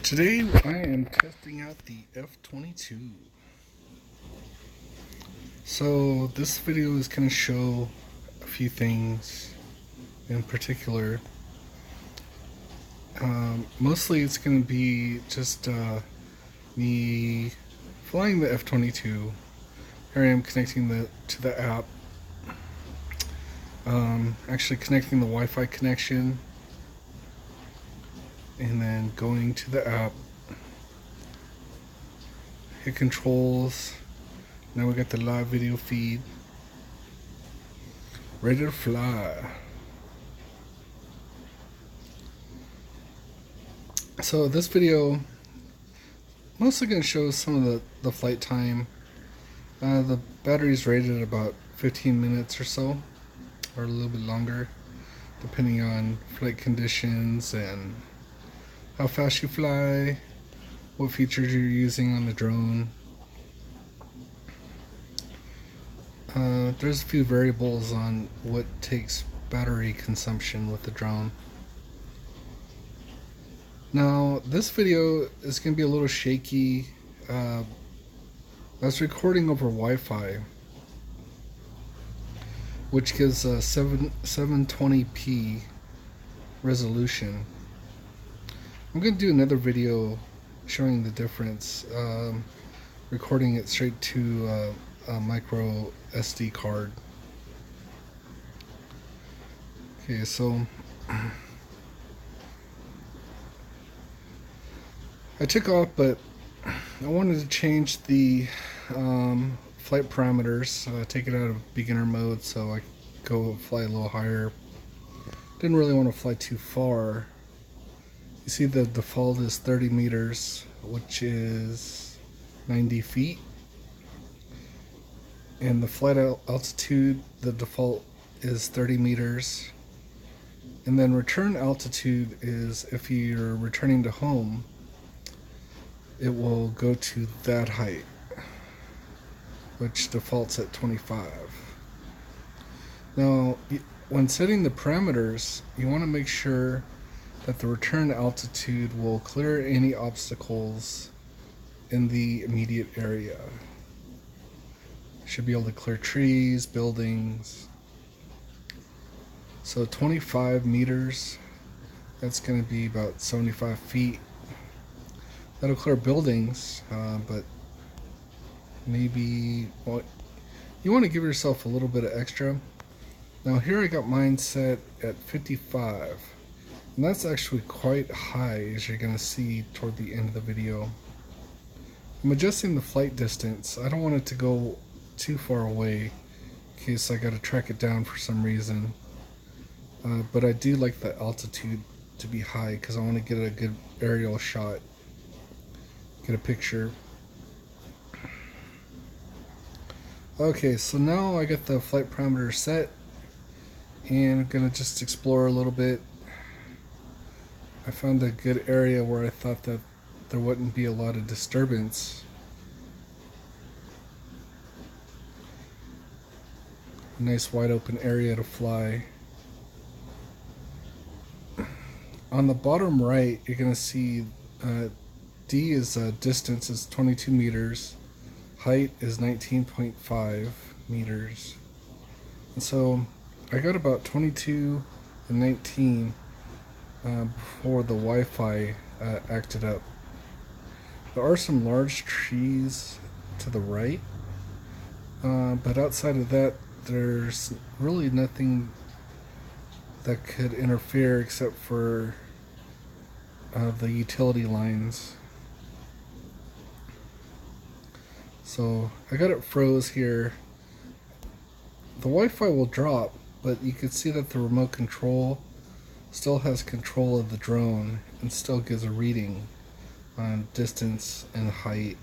Today I am testing out the F22. So this video is going to show a few things in particular. Mostly it's going to be just me flying the F22. Here I am connecting to the app. Actually connecting the Wi-Fi connection. And then going to the app, hit controls. Now we got the live video feed, ready to fly. So this video mostly going to show some of the flight time. The battery's rated at about 15 minutes or so, or a little bit longer, depending on flight conditions and how fast you fly, what features you're using on the drone. There's a few variables on what takes battery consumption with the drone. Now this video is going to be a little shaky. I was recording over Wi-Fi, which gives a 720p resolution. I'm going to do another video showing the difference, recording it straight to a micro SD card. Okay, so I took off, but I wanted to change the flight parameters, take it out of beginner mode so I could go fly a little higher. Didn't really want to fly too far. You see the default is 30 meters, which is 90 feet. And the flight altitude, the default is 30 meters. And then return altitude is, if you're returning to home, it will go to that height, which defaults at 25. Now, when setting the parameters, you want to make sure that the return altitude will clear any obstacles in the immediate area. Should be able to clear trees, buildings. So 25 meters, that's going to be about 75 feet. That'll clear buildings, but maybe, well, you want to give yourself a little bit of extra. Now here I got mine set at 55. And that's actually quite high, as you're going to see toward the end of the video. I'm adjusting the flight distance. I don't want it to go too far away in case I got to track it down for some reason. But I do like the altitude to be high because I want to get a good aerial shot, get a picture. Okay, so now I got the flight parameter set, and I'm going to just explore a little bit. I found a good area where I thought that there wouldn't be a lot of disturbance. A nice wide open area to fly. On the bottom right, you're going to see D is distance is 22 meters, height is 19.5 meters. And so I got about 22 and 19 before the Wi-Fi acted up. There are some large trees to the right, but outside of that there's really nothing that could interfere except for the utility lines. So I got it froze here. The Wi-Fi will drop, but you can see that the remote control still has control of the drone and still gives a reading on distance and height.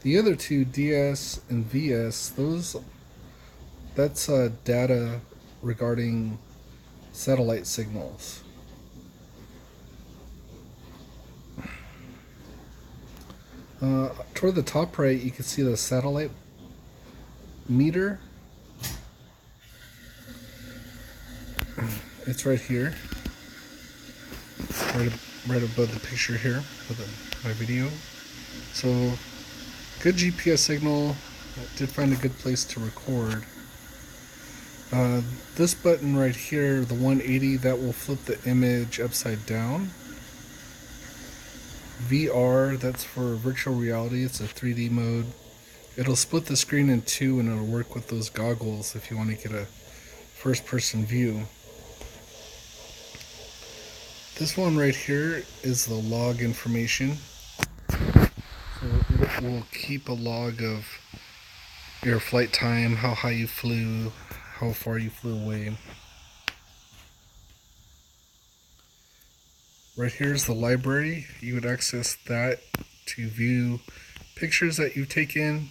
The other two, DS and VS, that's data regarding satellite signals. Toward the top right, you can see the satellite meter. It's right here. Right right above the picture here for my video. So good GPS signal. I did find a good place to record. This button right here, the 180, that will flip the image upside down. VR, that's for virtual reality. It's a 3D mode. It'll split the screen in two, and it'll work with those goggles if you want to get a first-person view. This one right here is the log information. So it will keep a log of your flight time, how high you flew, how far you flew away. Right here is the library. You would access that to view pictures that you've taken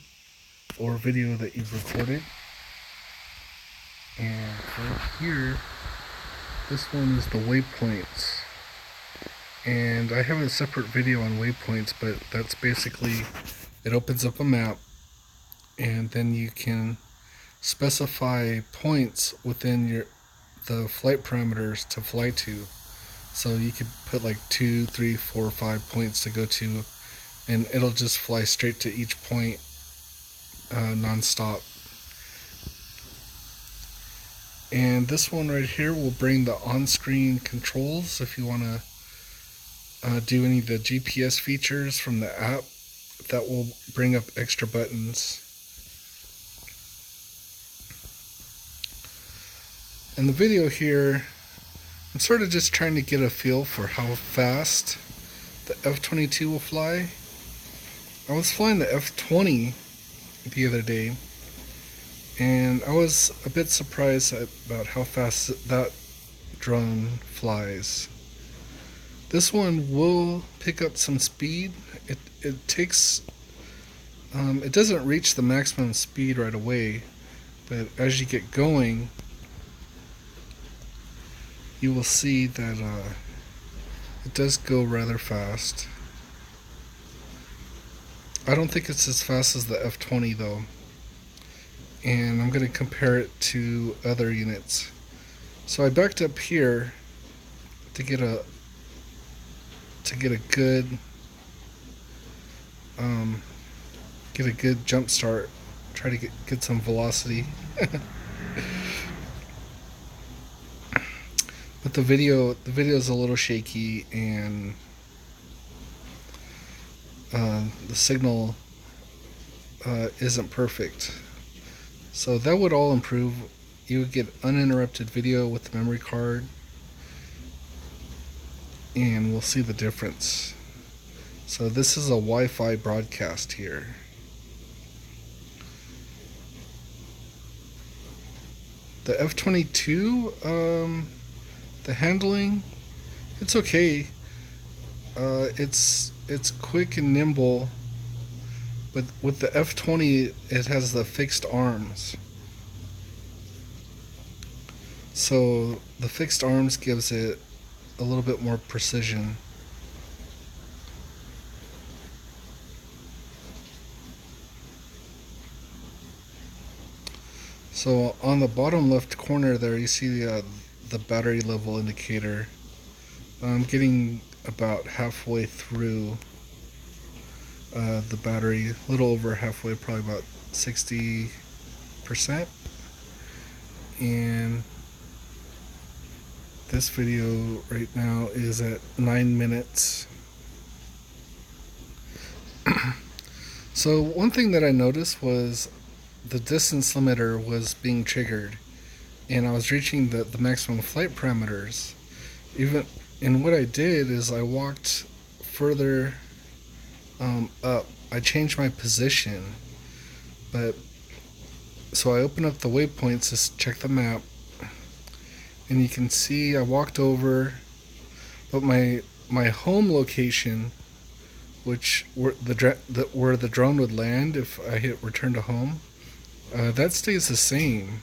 or video that you've recorded. And right here, this one is the waypoints. And I have a separate video on waypoints, but that's basically, it opens up a map and then you can specify points within the flight parameters to fly to. So you could put like 2, 3, 4, 5 points to go to, and it'll just fly straight to each point non-stop. And this one right here will bring the on-screen controls if you want to do any of the GPS features from the app. That will bring up extra buttons. In the video here, I'm sort of just trying to get a feel for how fast the F22 will fly. I was flying the F20 the other day, and I was a bit surprised about how fast that drone flies. This one will pick up some speed. It takes, it doesn't reach the maximum speed right away, but as you get going, you will see that it does go rather fast. I don't think it's as fast as the F20 though, and I'm going to compare it to other units. So I backed up here to get a good jump start, try to get some velocity. But the video is a little shaky, and the signal isn't perfect. So that would all improve. You would get uninterrupted video with the memory card, and we'll see the difference. So this is a Wi-Fi broadcast here. The F22, the handling, it's okay. It's quick and nimble, but with the F20, it has the fixed arms. So the fixed arms gives it a little bit more precision. So on the bottom left corner there, you see the battery level indicator. I'm getting about halfway through the battery, a little over halfway, probably about 60%. And this video right now is at 9 minutes. So one thing that I noticed was the distance limiter was being triggered, and I was reaching the maximum flight parameters. And what I did is I walked further up. I changed my position, so I opened up the waypoints to check the map, and you can see I walked over, but my home location, which where the drone would land if I hit return to home, that stays the same.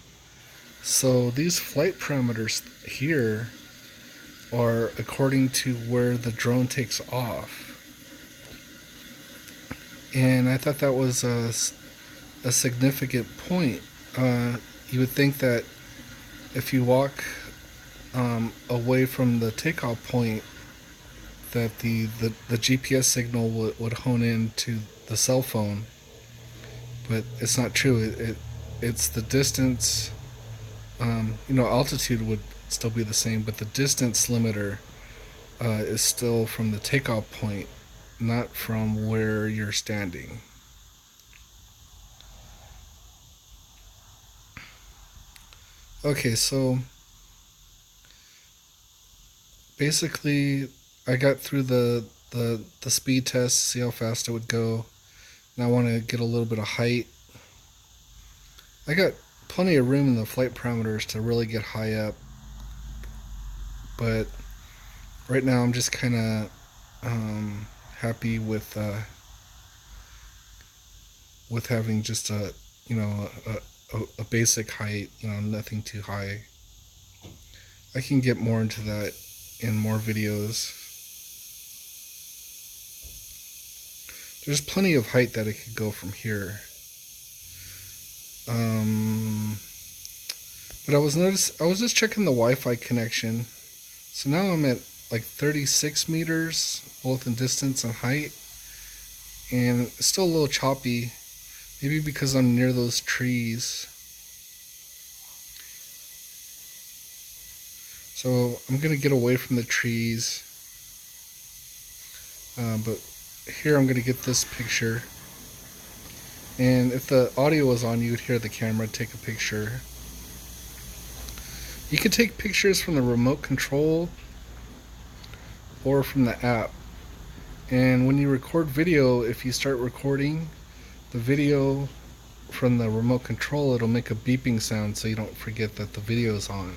So these flight parameters here are according to where the drone takes off. And I thought that was a significant point. You would think that if you walk away from the takeoff point that the GPS signal would hone in to the cell phone, but it's not true. It's the distance. Altitude would still be the same, but the distance limiter is still from the takeoff point, not from where you're standing. Okay, so basically I got through the speed test, see how fast it would go. Now I want to get a little bit of height. I got plenty of room in the flight parameters to really get high up, but right now I'm just kind of happy with having just a basic height, nothing too high. I can get more into that in more videos. There's plenty of height that it could go from here. But I was just checking the Wi-Fi connection. So now I'm at like 36 meters, both in distance and height. And it's still a little choppy. Maybe because I'm near those trees. So I'm going to get away from the trees. But here I'm going to get this picture. And if the audio was on, you would hear the camera take a picture. You could take pictures from the remote control or from the app. And when you record video, if you start recording the video from the remote control, it'll make a beeping sound so you don't forget that the video is on.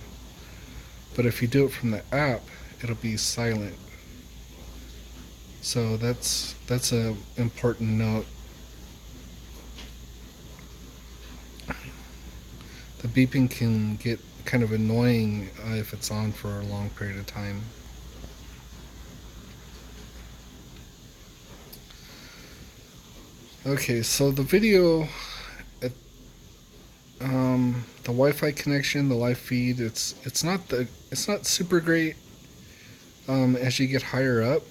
But if you do it from the app, it'll be silent. So that's an important note. The beeping can get kind of annoying if it's on for a long period of time. Okay, so the video, the Wi-Fi connection, the live feed, it's not super great as you get higher up,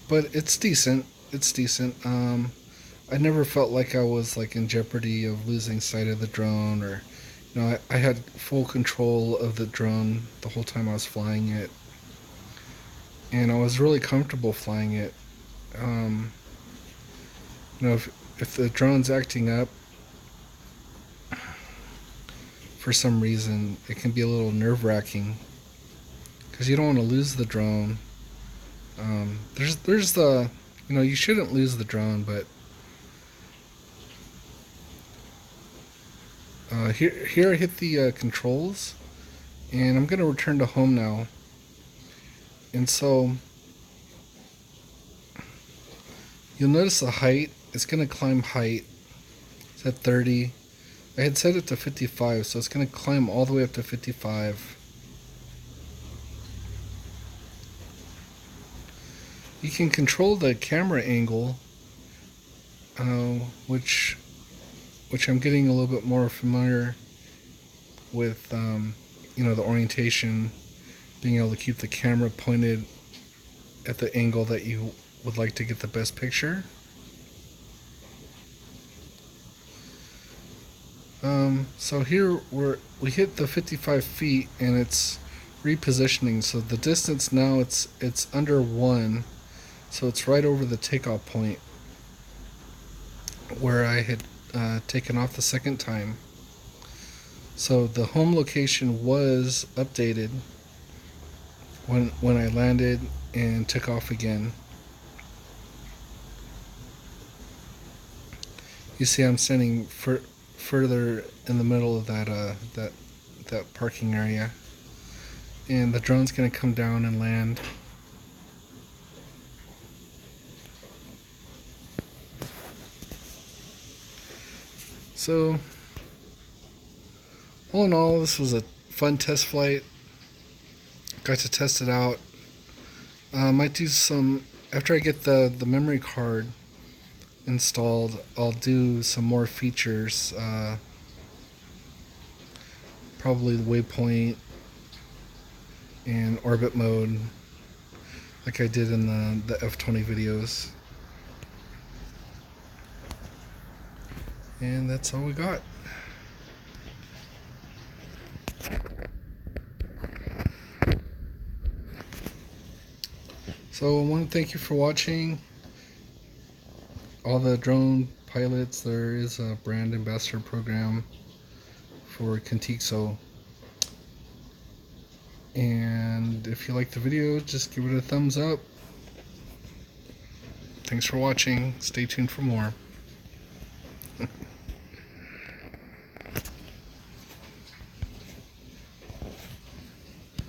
but it's decent. It's decent. I never felt like I was like in jeopardy of losing sight of the drone, or I had full control of the drone the whole time I was flying it, and I was really comfortable flying it. If the drone's acting up for some reason, it can be a little nerve-wracking because you don't want to lose the drone. There's the you shouldn't lose the drone, but here I hit the controls, and I'm gonna return to home now. And so you'll notice the height. It's gonna climb height. It's at 30. I had set it to 55, so it's gonna climb all the way up to 55. You can control the camera angle, which I'm getting a little bit more familiar with. The orientation, being able to keep the camera pointed at the angle that you would like to get the best picture. So here we hit the 55 feet, and it's repositioning. So the distance now it's under 1, so it's right over the takeoff point where I had taken off the second time. So the home location was updated when I landed and took off again. You see I'm standing further in the middle of that parking area, and the drone's gonna come down and land. So all in all, this was a fun test flight. Got to test it out. Might do some, after I get the memory card installed, I'll do some more features, probably the Waypoint and orbit mode, like I did in the F20 videos. And that's all we got. So I want to thank you for watching. All the drone pilots, there is a brand ambassador program for Contixo. And if you like the video, just give it a thumbs up. Thanks for watching. Stay tuned for more.